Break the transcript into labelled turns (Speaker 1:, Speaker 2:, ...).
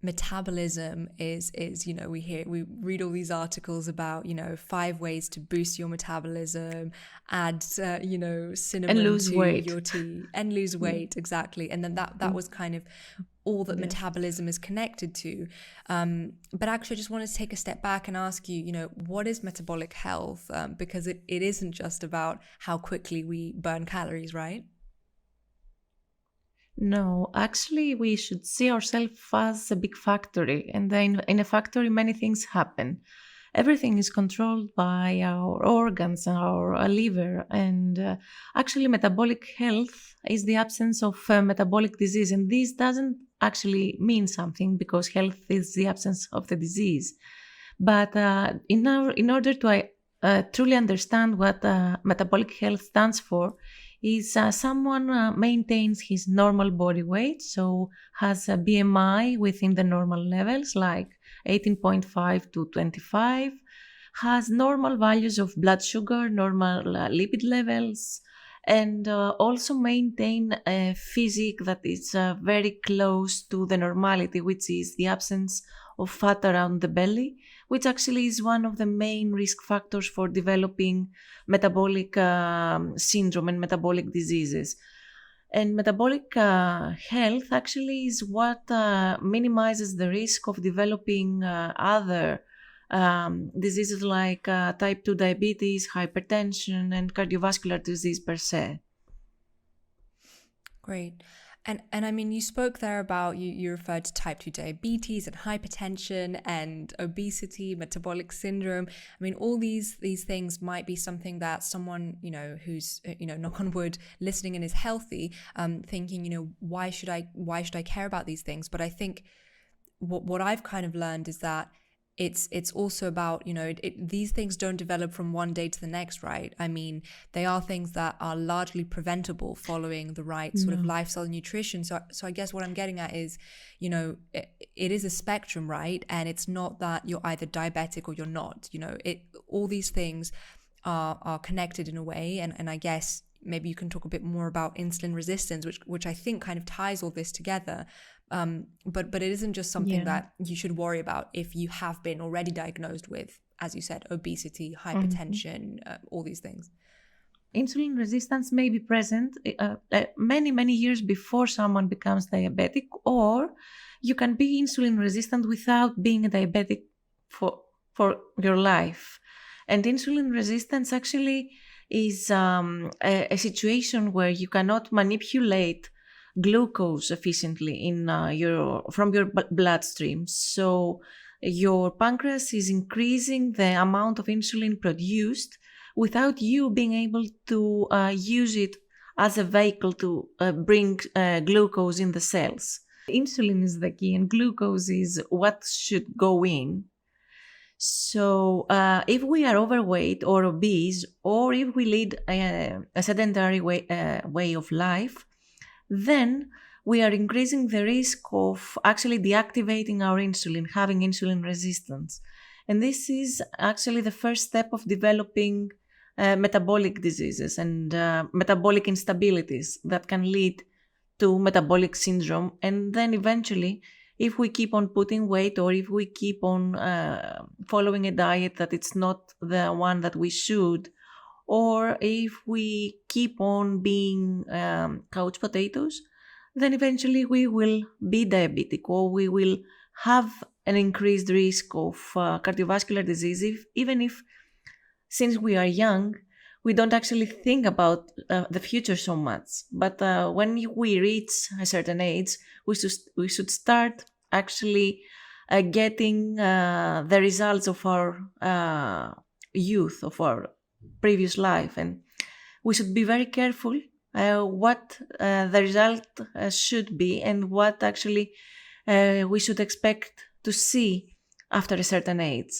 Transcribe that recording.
Speaker 1: metabolism is we read all these articles about 5 ways to boost your metabolism, add
Speaker 2: And
Speaker 1: cinnamon
Speaker 2: lose
Speaker 1: to
Speaker 2: weight.
Speaker 1: your tea and lose
Speaker 2: Yeah.
Speaker 1: weight, exactly. And then that
Speaker 2: Mm.
Speaker 1: was kind of all that
Speaker 2: Yes.
Speaker 1: metabolism is connected to. But actually, I just wanted to take a step back and ask you, what is metabolic health? Because it isn't just about how quickly we burn calories, right?
Speaker 2: No, actually, we should see ourselves as a big factory, and then in a factory, many things happen. Everything is controlled by our organs, our liver, and actually, metabolic health is the absence of metabolic disease. And this doesn't actually mean something because health is the absence of the disease. But in order to truly understand what metabolic health stands for, is someone maintains his normal body weight, so has a BMI within the normal levels like 18.5 to 25, has normal values of blood sugar, normal lipid levels, and also maintain a physique that is very close to the normality, which is the absence of fat around the belly, which actually is one of the main risk factors for developing metabolic syndrome and metabolic diseases. And metabolic health actually is what minimizes the risk of developing other diseases like type 2 diabetes, hypertension, and cardiovascular disease per se.
Speaker 1: Great. And I mean, you spoke there about you referred to type 2 diabetes and hypertension and obesity, metabolic syndrome. I mean, all these things might be something that someone, who's, knock on wood, listening and is healthy, thinking, why should I care about these things? But I think what I've kind of learned is that it's also about, these things don't develop from one day to the next, right? I mean, they are things that are largely preventable following the right sort of
Speaker 2: No.
Speaker 1: lifestyle and nutrition. So I guess what I'm getting at is, it is a spectrum, right? And it's not that you're either diabetic or you're not. All these things are connected in a way, and I guess maybe you can talk a bit more about insulin resistance, which I think kind of ties all this together. But it isn't just something
Speaker 2: Yeah.
Speaker 1: that you should worry about if you have been already diagnosed with, as you said, obesity,
Speaker 2: Mhm.
Speaker 1: hypertension, all these things.
Speaker 2: Insulin resistance may be present many, many years before someone becomes diabetic, or you can be insulin resistant without being a diabetic for, for your life. And insulin resistance actually is a situation where you cannot manipulate glucose efficiently in from your bloodstream. So your pancreas is increasing the amount of insulin produced without you being able to use it as a vehicle to bring glucose in the cells. Insulin is the key, and glucose is what should go in. So, if we are overweight or obese, or if we lead a sedentary way of life, then we are increasing the risk of actually deactivating our insulin, having insulin resistance. And this is actually the first step of developing metabolic diseases and metabolic instabilities that can lead to metabolic syndrome. And then eventually, if we keep on putting weight, or if we keep on following a diet that it's not the one that we should, or if we keep on being couch potatoes, then eventually we will be diabetic, or we will have an increased risk of cardiovascular disease, even if since we are young, we don't actually think about the future so much. But when we reach a certain age, we should start actually getting the results of our youth, of our previous life. And we should be very careful what the result should be, and what actually we should expect to see after a certain age.